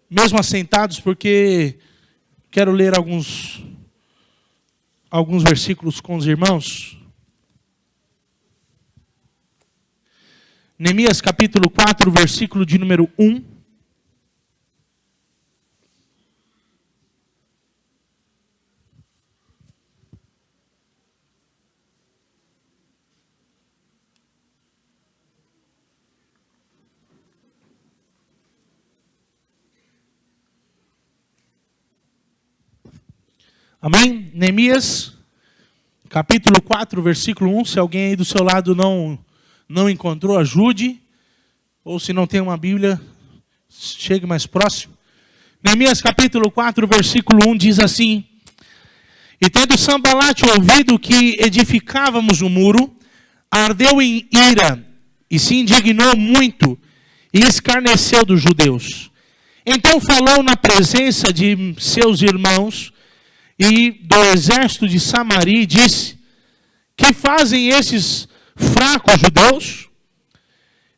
mesmo assentados, porque quero ler alguns versículos com os irmãos. Neemias capítulo 4, versículo de número 1. Amém? Neemias, capítulo 4, versículo 1. Se alguém aí do seu lado não encontrou, ajude. Ou se não tem uma Bíblia, chegue mais próximo. Neemias, capítulo 4, versículo 1 diz assim: E tendo Sanbalate ouvido que edificávamos o muro, ardeu em ira, e se indignou muito, e escarneceu dos judeus. Então falou na presença de seus irmãos e do exército de Samaria, e disse: Que fazem esses fracos judeus?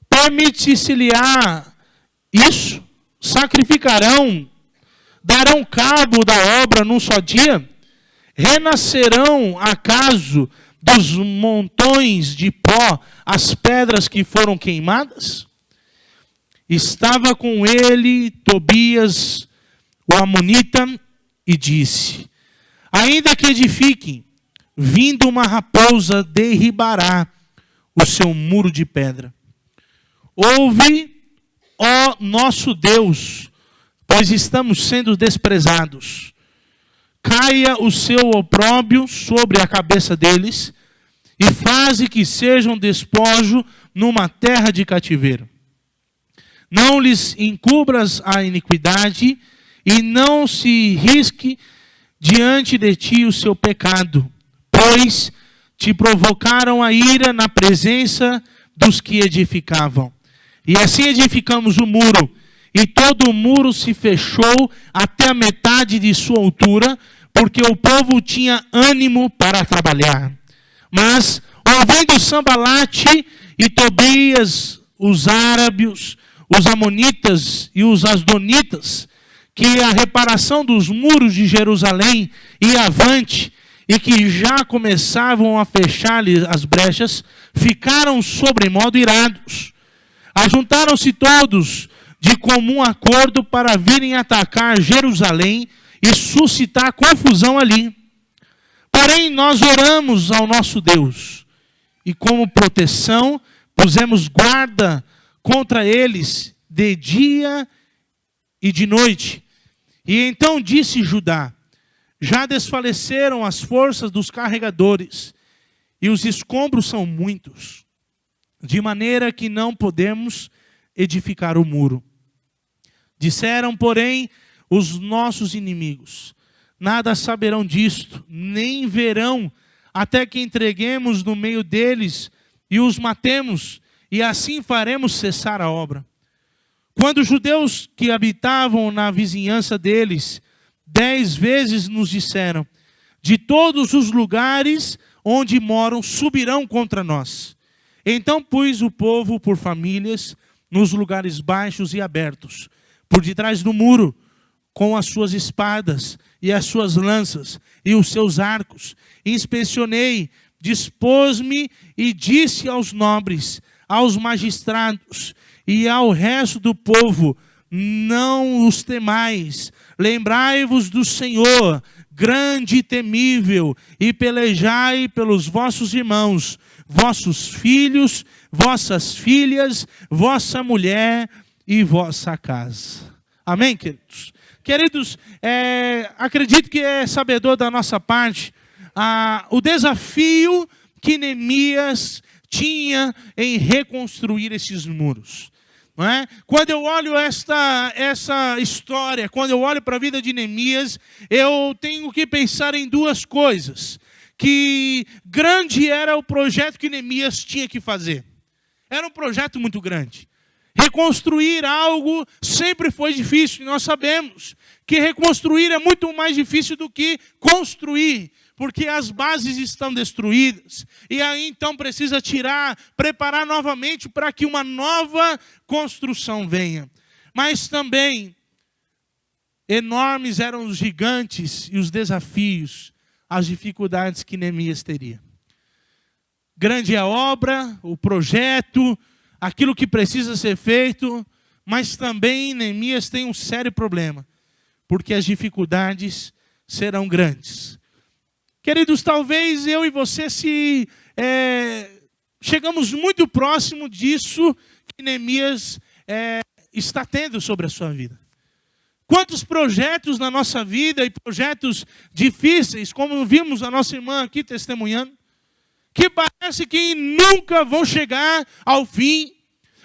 Permite-se-lhe-á isso? Sacrificarão, darão cabo da obra num só dia? Renascerão acaso dos montões de pó as pedras que foram queimadas? Estava com ele Tobias, o amonita, e disse: Ainda que edifiquem, vindo uma raposa derribará o seu muro de pedra. Ouve, ó nosso Deus, pois estamos sendo desprezados. Caia o seu opróbrio sobre a cabeça deles, e faze que sejam despojo numa terra de cativeiro. Não lhes encubras a iniquidade, e não se risque diante de ti o seu pecado, pois te provocaram a ira na presença dos que edificavam. E assim edificamos o muro, e todo o muro se fechou até a metade de sua altura, porque o povo tinha ânimo para trabalhar. Mas, ouvindo Sanbalate e Tobias, os árabes, os amonitas e os asdonitas, que a reparação dos muros de Jerusalém ia avante, e que já começavam a fechar-lhe as brechas, ficaram sobremodo irados. Ajuntaram-se todos de comum acordo para virem atacar Jerusalém e suscitar confusão ali. Porém, nós oramos ao nosso Deus, e como proteção pusemos guarda contra eles de dia e de noite. E então disse Judá: Já desfaleceram as forças dos carregadores, e os escombros são muitos, de maneira que não podemos edificar o muro. Disseram, porém, os nossos inimigos: Nada saberão disto, nem verão, até que entreguemos no meio deles e os matemos, e assim faremos cessar a obra. Quando os judeus que habitavam na vizinhança deles 10 vezes nos disseram: De todos os lugares onde moram subirão contra nós. Então pus o povo por famílias nos lugares baixos e abertos, por detrás do muro, com as suas espadas e as suas lanças e os seus arcos. Inspecionei, dispus-me e disse aos nobres, aos magistrados e ao resto do povo: Não os temais, lembrai-vos do Senhor, grande e temível, e pelejai pelos vossos irmãos, vossos filhos, vossas filhas, vossa mulher e vossa casa. Amém, queridos? Queridos, acredito que é sabedor da nossa parte o desafio que Neemias tinha em reconstruir esses muros. Não é? Quando eu olho essa história, quando eu olho para a vida de Neemias, eu tenho que pensar em duas coisas. Que grande era o projeto que Neemias tinha que fazer. Era um projeto muito grande. Reconstruir algo sempre foi difícil. E nós sabemos que reconstruir é muito mais difícil do que construir. Porque as bases estão destruídas. E aí então precisa preparar novamente para que uma nova construção venha. Mas também enormes eram os gigantes e os desafios, as dificuldades que Neemias teria. Grande é a obra, o projeto, aquilo que precisa ser feito, mas também Neemias tem um sério problema, porque as dificuldades serão grandes. Queridos, talvez eu e você chegamos muito próximo disso que Neemias está tendo sobre a sua vida. Quantos projetos na nossa vida e projetos difíceis, como vimos a nossa irmã aqui testemunhando, que parece que nunca vão chegar ao fim,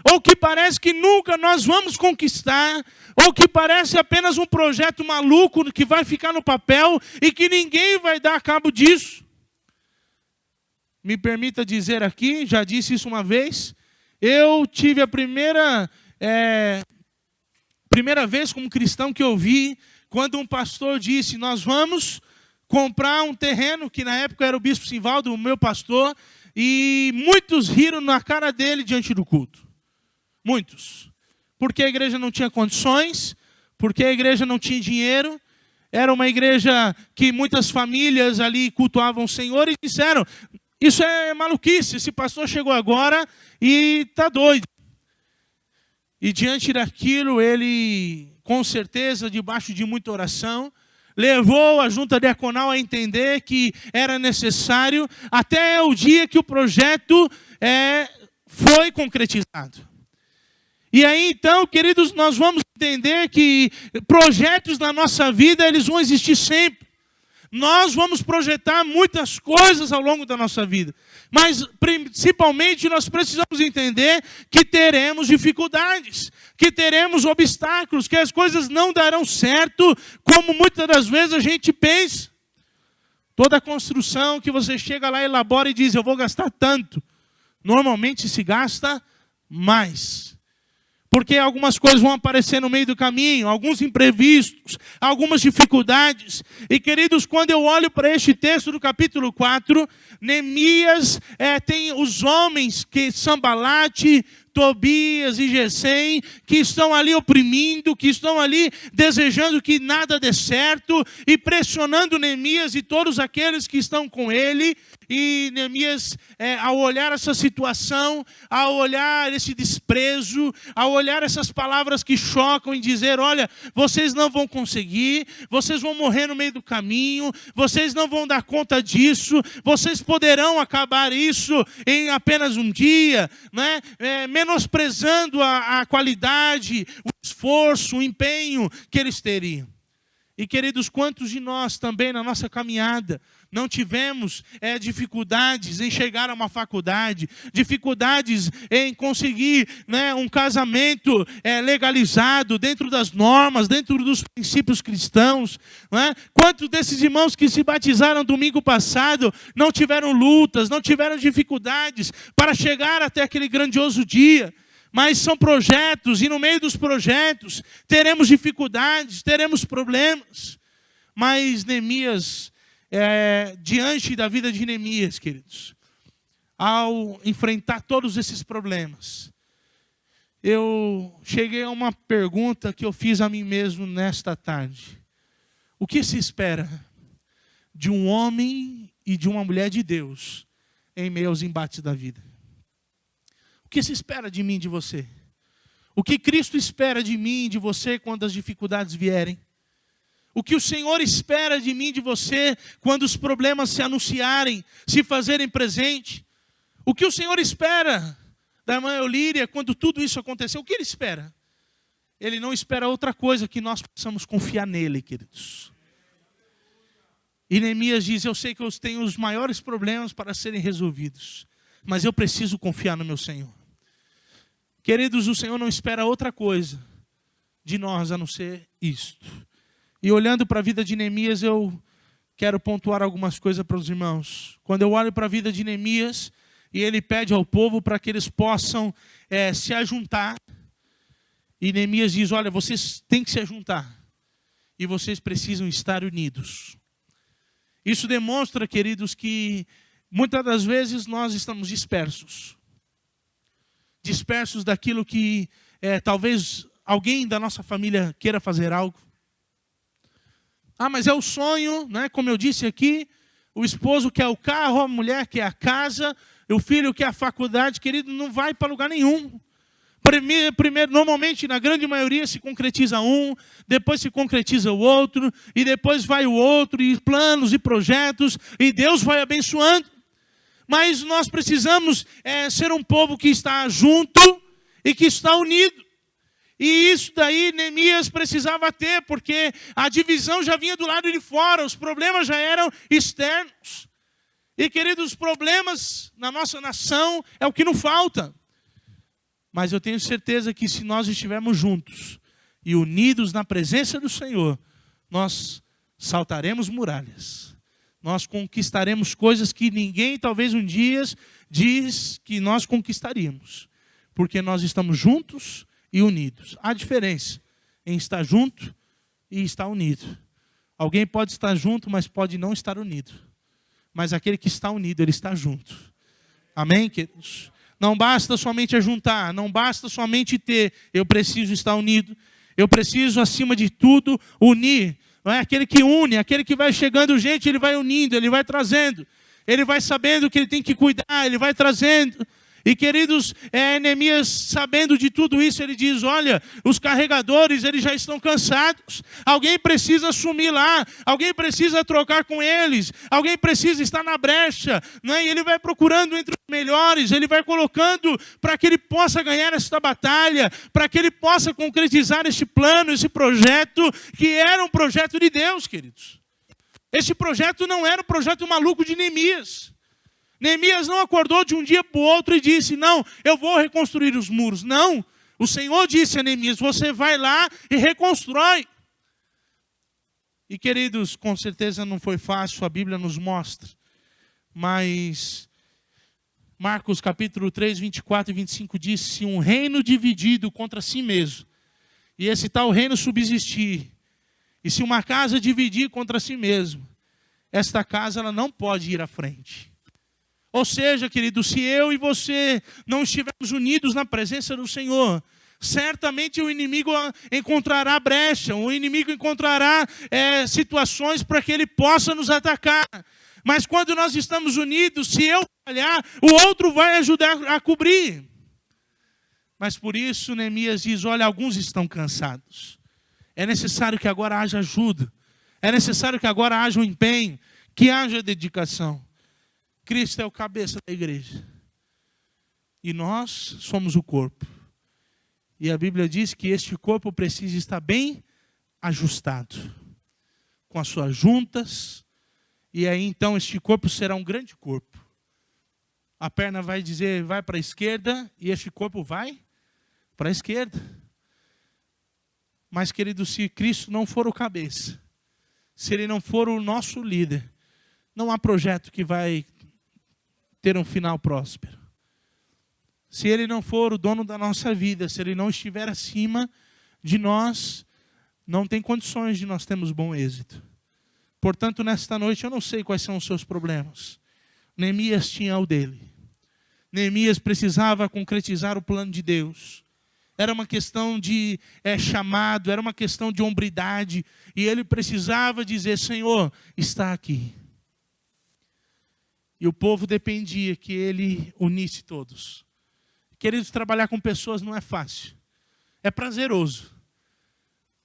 ou que parece que nunca nós vamos conquistar, ou que parece apenas um projeto maluco que vai ficar no papel e que ninguém vai dar cabo disso. Me permita dizer aqui, já disse isso uma vez, eu tive a primeira vez como cristão que eu vi, quando um pastor disse, nós vamos comprar um terreno, que na época era o bispo Simvaldo, o meu pastor, e muitos riram na cara dele diante do culto. Muitos. Porque a igreja não tinha condições, porque a igreja não tinha dinheiro, era uma igreja que muitas famílias ali cultuavam o Senhor e disseram, isso é maluquice, esse pastor chegou agora e está doido. E diante daquilo, ele, com certeza, debaixo de muita oração, levou a junta diaconal a entender que era necessário, até o dia que o projeto foi concretizado. E aí, então, queridos, nós vamos entender que projetos na nossa vida, eles vão existir sempre. Nós vamos projetar muitas coisas ao longo da nossa vida. Mas, principalmente, nós precisamos entender que teremos dificuldades, que teremos obstáculos, que as coisas não darão certo, como muitas das vezes a gente pensa. Toda construção que você chega lá, elabora e diz, eu vou gastar tanto. Normalmente se gasta mais. Porque algumas coisas vão aparecer no meio do caminho, alguns imprevistos, algumas dificuldades. E, queridos, quando eu olho para este texto do capítulo 4, Neemias tem os homens que Sambalate, Tobias e Gesem, que estão ali oprimindo, que estão ali desejando que nada dê certo, e pressionando Neemias e todos aqueles que estão com ele. E Neemias, ao olhar essa situação, ao olhar esse desprezo, ao olhar essas palavras que chocam e dizer, olha, vocês não vão conseguir, vocês vão morrer no meio do caminho, vocês não vão dar conta disso, vocês poderão acabar isso em apenas um dia, né? Menosprezando a qualidade, o esforço, o empenho que eles teriam. E, queridos, quantos de nós também na nossa caminhada não tivemos dificuldades em chegar a uma faculdade, dificuldades em conseguir, né, um casamento legalizado dentro das normas, dentro dos princípios cristãos, né? Quantos desses irmãos que se batizaram domingo passado não tiveram lutas, não tiveram dificuldades para chegar até aquele grandioso dia? Mas são projetos, e no meio dos projetos teremos dificuldades, teremos problemas. Mas Neemias, diante da vida de Neemias, queridos, ao enfrentar todos esses problemas, eu cheguei a uma pergunta que eu fiz a mim mesmo nesta tarde. O que se espera de um homem e de uma mulher de Deus em meio aos embates da vida? O que se espera de mim e de você? O que Cristo espera de mim e de você quando as dificuldades vierem? O que o Senhor espera de mim e de você quando os problemas se anunciarem, se fazerem presente? O que o Senhor espera da irmã Eulíria quando tudo isso acontecer? O que Ele espera? Ele não espera outra coisa que nós possamos confiar nele, queridos. E Neemias diz, eu sei que eu tenho os maiores problemas para serem resolvidos, mas eu preciso confiar no meu Senhor. Queridos, o Senhor não espera outra coisa de nós a não ser isto. E olhando para a vida de Neemias, eu quero pontuar algumas coisas para os irmãos. Quando eu olho para a vida de Neemias, e ele pede ao povo para que eles possam se ajuntar. E Neemias diz, olha, vocês têm que se ajuntar. E vocês precisam estar unidos. Isso demonstra, queridos, que muitas das vezes nós estamos dispersos. Dispersos daquilo que talvez alguém da nossa família queira fazer algo. Ah, mas é o sonho, né? Como eu disse aqui, o esposo quer o carro, a mulher quer a casa, o filho quer a faculdade. Querido, não vai para lugar nenhum. Primeiro, normalmente, na grande maioria, se concretiza um, depois se concretiza o outro, e depois vai o outro, e planos e projetos, e Deus vai abençoando. Mas nós precisamos ser um povo que está junto e que está unido. E isso daí Neemias precisava ter, porque a divisão já vinha do lado de fora, os problemas já eram externos. E, queridos, os problemas na nossa nação é o que não falta. Mas eu tenho certeza que se nós estivermos juntos e unidos na presença do Senhor, nós saltaremos muralhas. Nós conquistaremos coisas que ninguém talvez um dia diz que nós conquistaríamos. Porque nós estamos juntos e unidos. Há diferença em estar junto e estar unido. Alguém pode estar junto, mas pode não estar unido. Mas aquele que está unido, ele está junto. Amém, queridos? Não basta somente ajuntar, não basta somente ter. Eu preciso estar unido. Eu preciso, acima de tudo, unir. Não é aquele que une, aquele que vai chegando gente, ele vai unindo, ele vai trazendo. Ele vai sabendo que ele tem que cuidar, ele vai trazendo. E, queridos, Neemias, sabendo de tudo isso, ele diz, olha, os carregadores, eles já estão cansados. Alguém precisa assumir lá. Alguém precisa trocar com eles. Alguém precisa estar na brecha. Né? E ele vai procurando entre os melhores. Ele vai colocando para que ele possa ganhar esta batalha. Para que ele possa concretizar este plano, esse projeto, que era um projeto de Deus, queridos. Este projeto não era um projeto maluco de Neemias. Neemias não acordou de um dia para o outro e disse, não, eu vou reconstruir os muros. Não, o Senhor disse a Neemias, você vai lá e reconstrói. E, queridos, com certeza não foi fácil, a Bíblia nos mostra. Mas Marcos capítulo 3, 24 e 25 diz, se um reino dividido contra si mesmo, e esse tal reino subsistir, e se uma casa dividir contra si mesmo, esta casa ela não pode ir à frente. Ou seja, querido, se eu e você não estivermos unidos na presença do Senhor, certamente o inimigo encontrará brecha, o inimigo encontrará situações para que ele possa nos atacar. Mas quando nós estamos unidos, se eu falhar, o outro vai ajudar a cobrir. Mas por isso Neemias diz, olha, alguns estão cansados. É necessário que agora haja ajuda. É necessário que agora haja um empenho, que haja dedicação. Cristo é o cabeça da igreja. E nós somos o corpo. E a Bíblia diz que este corpo precisa estar bem ajustado. Com as suas juntas. E aí então este corpo será um grande corpo. A perna vai dizer, vai para a esquerda. E este corpo vai para a esquerda. Mas, querido, se Cristo não for o cabeça. Se Ele não for o nosso líder. Não há projeto que vai ter um final próspero. Se Ele não for o dono da nossa vida, se Ele não estiver acima de nós, não tem condições de nós termos bom êxito. Portanto, nesta noite, eu não sei quais são os seus problemas. Neemias tinha o dele. Neemias precisava concretizar o plano de Deus. Era uma questão de chamado, era uma questão de hombridade. E ele precisava dizer, Senhor, está aqui. E o povo dependia que ele unisse todos. Queridos, trabalhar com pessoas não é fácil. É prazeroso.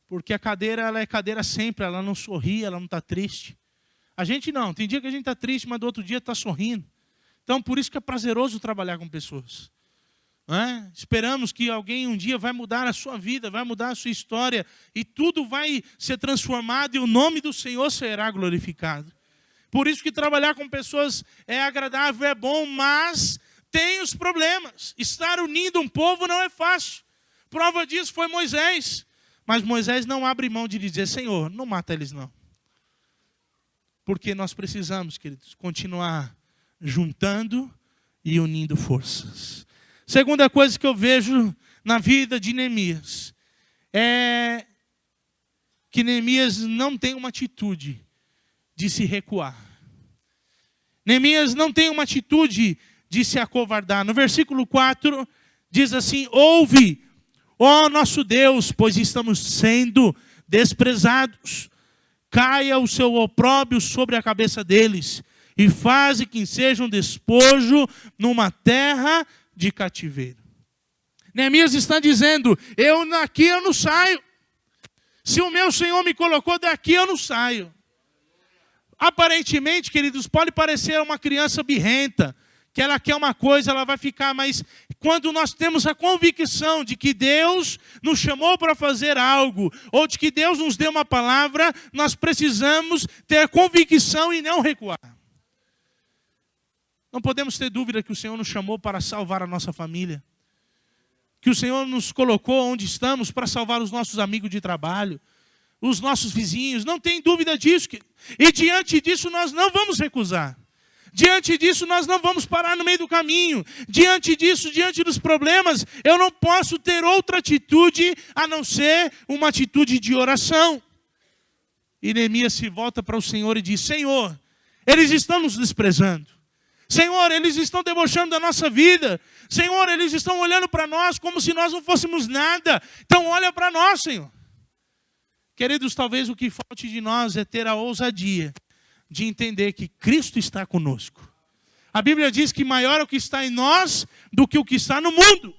Porque a cadeira, ela é cadeira sempre, ela não sorri, ela não está triste. A gente não, tem dia que a gente está triste, mas do outro dia está sorrindo. Então, por isso que é prazeroso trabalhar com pessoas. Não é? Esperamos que alguém um dia vai mudar a sua vida, vai mudar a sua história, e tudo vai ser transformado, e o nome do Senhor será glorificado. Por isso que trabalhar com pessoas é agradável, é bom, mas tem os problemas. Estar unindo um povo não é fácil. Prova disso foi Moisés. Mas Moisés não abre mão de dizer, Senhor, não mata eles não. Porque nós precisamos, queridos, continuar juntando e unindo forças. Segunda coisa que eu vejo na vida de Neemias é que Neemias não tem uma atitude de se recuar. Neemias não tem uma atitude de se acovardar. No versículo 4 diz assim, ouve, ó nosso Deus, pois estamos sendo desprezados. caia o seu opróbrio sobre a cabeça deles, e faze que sejam despojo numa terra de cativeiro. Neemias está dizendo, daqui eu não saio. Se o meu Senhor me colocou daqui, eu não saio. Aparentemente, queridos, pode parecer uma criança birrenta, que ela quer uma coisa, ela vai ficar, mas quando nós temos a convicção de que Deus nos chamou para fazer algo, ou de que Deus nos deu uma palavra, nós precisamos ter convicção e não recuar. Não podemos ter dúvida que o Senhor nos chamou para salvar a nossa família, que o Senhor nos colocou onde estamos para salvar os nossos amigos de trabalho, os nossos vizinhos, não tem dúvida disso. E diante disso nós não vamos recusar. Diante disso nós não vamos parar no meio do caminho. Diante disso, diante dos problemas, eu não posso ter outra atitude a não ser uma atitude de oração. E Neemias se volta para o Senhor e diz, Senhor, eles estão nos desprezando. Senhor, eles estão debochando da nossa vida. Senhor, eles estão olhando para nós como se nós não fôssemos nada. Então olha para nós, Senhor. Queridos, talvez o que falte de nós é ter a ousadia de entender que Cristo está conosco. A Bíblia diz que maior é o que está em nós do que o que está no mundo.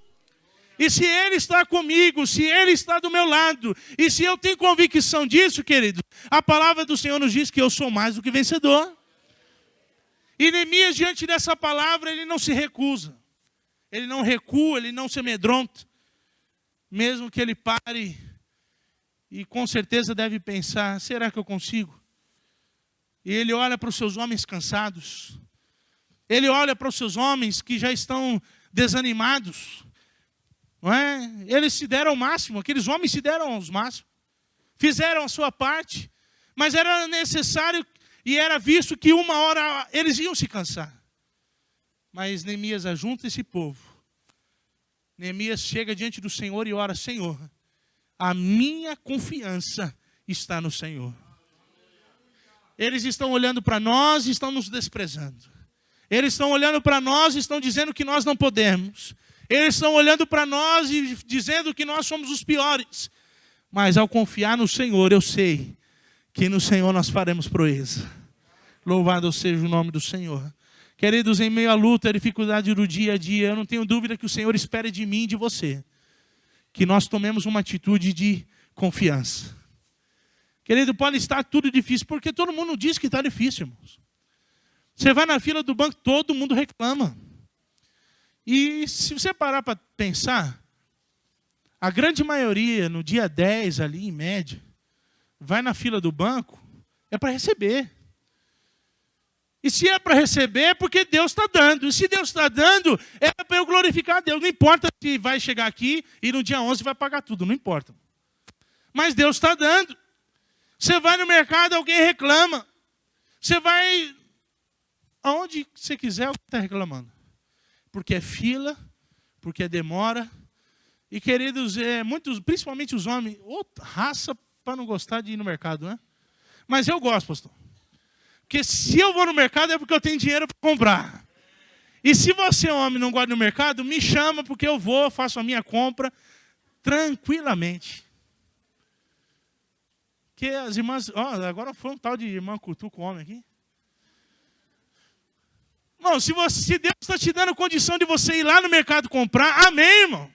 E se Ele está comigo, se Ele está do meu lado, e se eu tenho convicção disso, querido, a palavra do Senhor nos diz que eu sou mais do que vencedor. E Neemias, diante dessa palavra, ele não se recusa. Ele não recua, ele não se amedronta. Mesmo que ele pare e com certeza deve pensar, será que eu consigo? E ele olha para os seus homens cansados. Ele olha para os seus homens que já estão desanimados. Não é? Eles se deram ao máximo, aqueles homens se deram ao máximo. Fizeram a sua parte, mas era necessário e era visto que uma hora eles iam se cansar. Mas Neemias ajunta esse povo. Neemias chega diante do Senhor e ora, Senhor, a minha confiança está no Senhor. Eles estão olhando para nós e estão nos desprezando. Eles estão olhando para nós e estão dizendo que nós não podemos. Eles estão olhando para nós e dizendo que nós somos os piores. Mas ao confiar no Senhor, eu sei que no Senhor nós faremos proeza. Louvado seja o nome do Senhor. Queridos, em meio à luta, à dificuldade do dia a dia, eu não tenho dúvida que o Senhor espera de mim e de você que nós tomemos uma atitude de confiança. Querido, pode estar tudo difícil, porque todo mundo diz que está difícil, irmãos. Você vai na fila do banco, todo mundo reclama. E se você parar para pensar, a grande maioria, no dia 10 ali, em média, vai na fila do banco, é para receber. E se é para receber, é porque Deus está dando. E se Deus está dando, é para eu glorificar a Deus. Não importa se vai chegar aqui e no dia 11 vai pagar tudo, não importa. Mas Deus está dando. Você vai no mercado, alguém reclama. Você vai aonde você quiser, alguém está reclamando. Porque é fila, porque é demora. E queridos, muitos, principalmente os homens, outra raça para não gostar de ir no mercado, né? Mas eu gosto, pastor. Porque se eu vou no mercado é porque eu tenho dinheiro para comprar. E se você, homem, não gosta do mercado, me chama porque eu vou, faço a minha compra tranquilamente. Que as irmãs, agora foi um tal de irmã cutuca o homem aqui. Não, se Deus está te dando condição de você ir lá no mercado comprar, amém, irmão.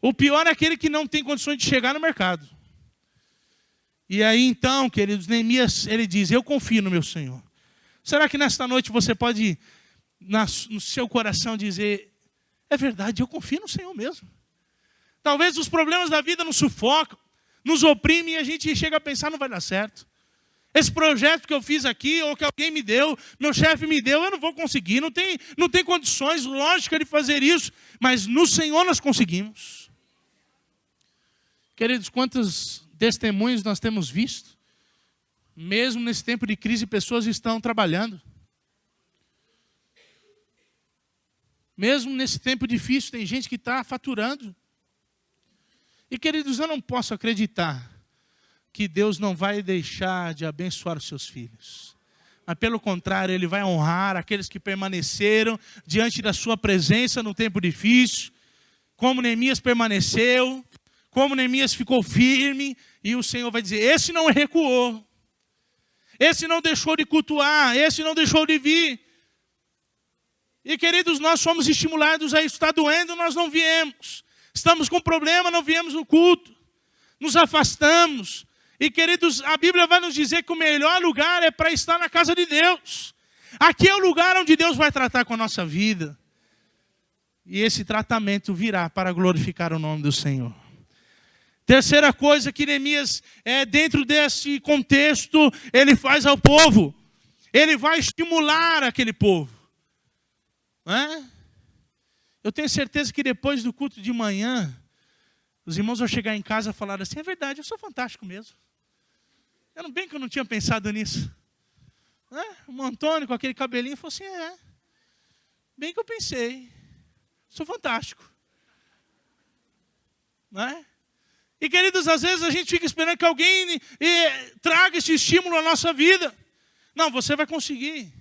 O pior é aquele que não tem condições de chegar no mercado. E aí então, queridos, Neemias, ele diz, eu confio no meu Senhor. Será que nesta noite você pode, no seu coração, dizer, é verdade, eu confio no Senhor mesmo. Talvez os problemas da vida nos sufocam, nos oprimem e a gente chega a pensar, não vai dar certo. Esse projeto que eu fiz aqui, ou que alguém me deu, meu chefe me deu, eu não vou conseguir, não tem condições lógicas de fazer isso, mas no Senhor nós conseguimos. Queridos, quantos testemunhos nós temos visto? Mesmo nesse tempo de crise, pessoas estão trabalhando. Mesmo nesse tempo difícil, tem gente que está faturando. E queridos, eu não posso acreditar que Deus não vai deixar de abençoar os seus filhos. Mas pelo contrário, Ele vai honrar aqueles que permaneceram diante da sua presença no tempo difícil, como Neemias permaneceu, como Neemias ficou firme, e o Senhor vai dizer, esse não recuou. esse não deixou de cultuar, esse não deixou de vir. E queridos, nós somos estimulados a isso. Está doendo, nós não viemos. Estamos com problema, não viemos no culto. Nos afastamos. E queridos, a Bíblia vai nos dizer que o melhor lugar é para estar na casa de Deus. Aqui é o lugar onde Deus vai tratar com a nossa vida. E esse tratamento virá para glorificar o nome do Senhor. Terceira coisa que Neemias, dentro desse contexto, ele faz ao povo. Ele vai estimular aquele povo. Eu tenho certeza que depois do culto de manhã, os irmãos vão chegar em casa e falar assim, é verdade, eu sou fantástico mesmo. Bem que eu não tinha pensado nisso. O Antônio com aquele cabelinho falou assim, bem que eu pensei, sou fantástico. E queridos, às vezes a gente fica esperando que alguém traga esse estímulo à nossa vida. Não, você vai conseguir.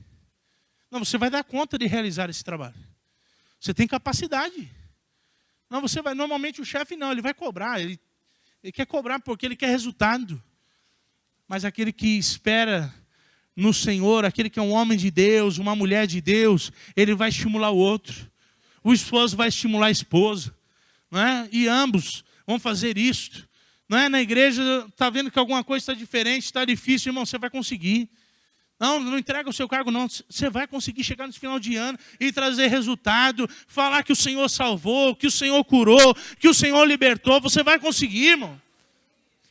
Não, você vai dar conta de realizar esse trabalho. Você tem capacidade. Não, você vai. Normalmente o chefe não, ele vai cobrar. Ele quer cobrar porque ele quer resultado. Mas aquele que espera no Senhor, aquele que é um homem de Deus, uma mulher de Deus, ele vai estimular o outro. O esposo vai estimular a esposa. E ambos vão fazer isto. Na igreja, está vendo que alguma coisa está diferente, está difícil, irmão, você vai conseguir. Não entrega o seu cargo, não. Você vai conseguir chegar no final de ano e trazer resultado, falar que o Senhor salvou, que o Senhor curou, que o Senhor libertou. Você vai conseguir, irmão.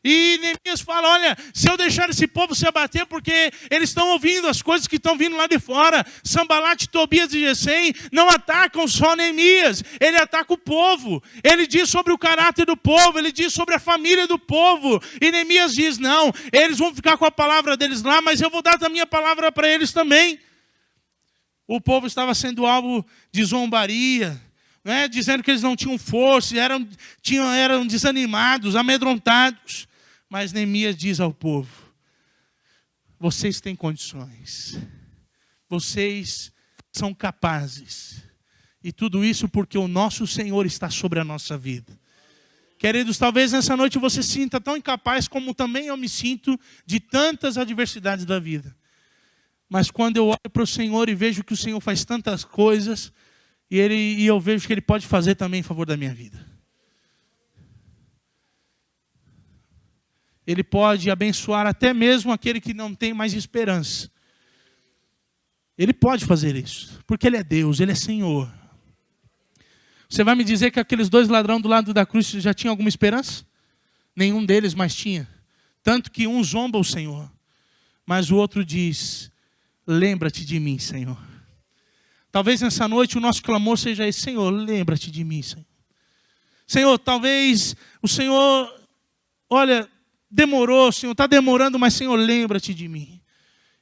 E Neemias fala, olha, se eu deixar esse povo se abater, porque eles estão ouvindo as coisas que estão vindo lá de fora. Sanbalate, Tobias e Gesem não atacam só Neemias, ele ataca o povo. Ele diz sobre o caráter do povo, ele diz sobre a família do povo. E Neemias diz, não, eles vão ficar com a palavra deles lá, mas eu vou dar a minha palavra para eles também. O povo estava sendo alvo de zombaria, dizendo que eles não tinham força, eram desanimados, amedrontados. Mas Neemias diz ao povo, vocês têm condições, vocês são capazes. E tudo isso porque o nosso Senhor está sobre a nossa vida. Queridos, talvez nessa noite você se sinta tão incapaz como também eu me sinto de tantas adversidades da vida. Mas quando eu olho para o Senhor e vejo que o Senhor faz tantas coisas, e eu vejo que Ele pode fazer também em favor da minha vida. Ele pode abençoar até mesmo aquele que não tem mais esperança. Ele pode fazer isso, porque Ele é Deus, Ele é Senhor. Você vai me dizer que aqueles dois ladrões do lado da cruz já tinham alguma esperança? Nenhum deles mais tinha. Tanto que um zomba o Senhor, mas o outro diz, lembra-te de mim, Senhor. Talvez nessa noite o nosso clamor seja esse, Senhor, lembra-te de mim, Senhor. Senhor, talvez o Senhor, olha, demorou, Senhor, está demorando, mas Senhor, lembra-te de mim.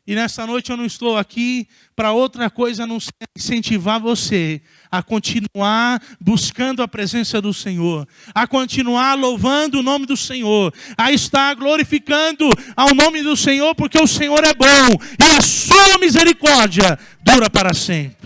E nessa noite eu não estou aqui para outra coisa a não ser incentivar você a continuar buscando a presença do Senhor, a continuar louvando o nome do Senhor, a estar glorificando ao nome do Senhor, porque o Senhor é bom e a sua misericórdia dura para sempre.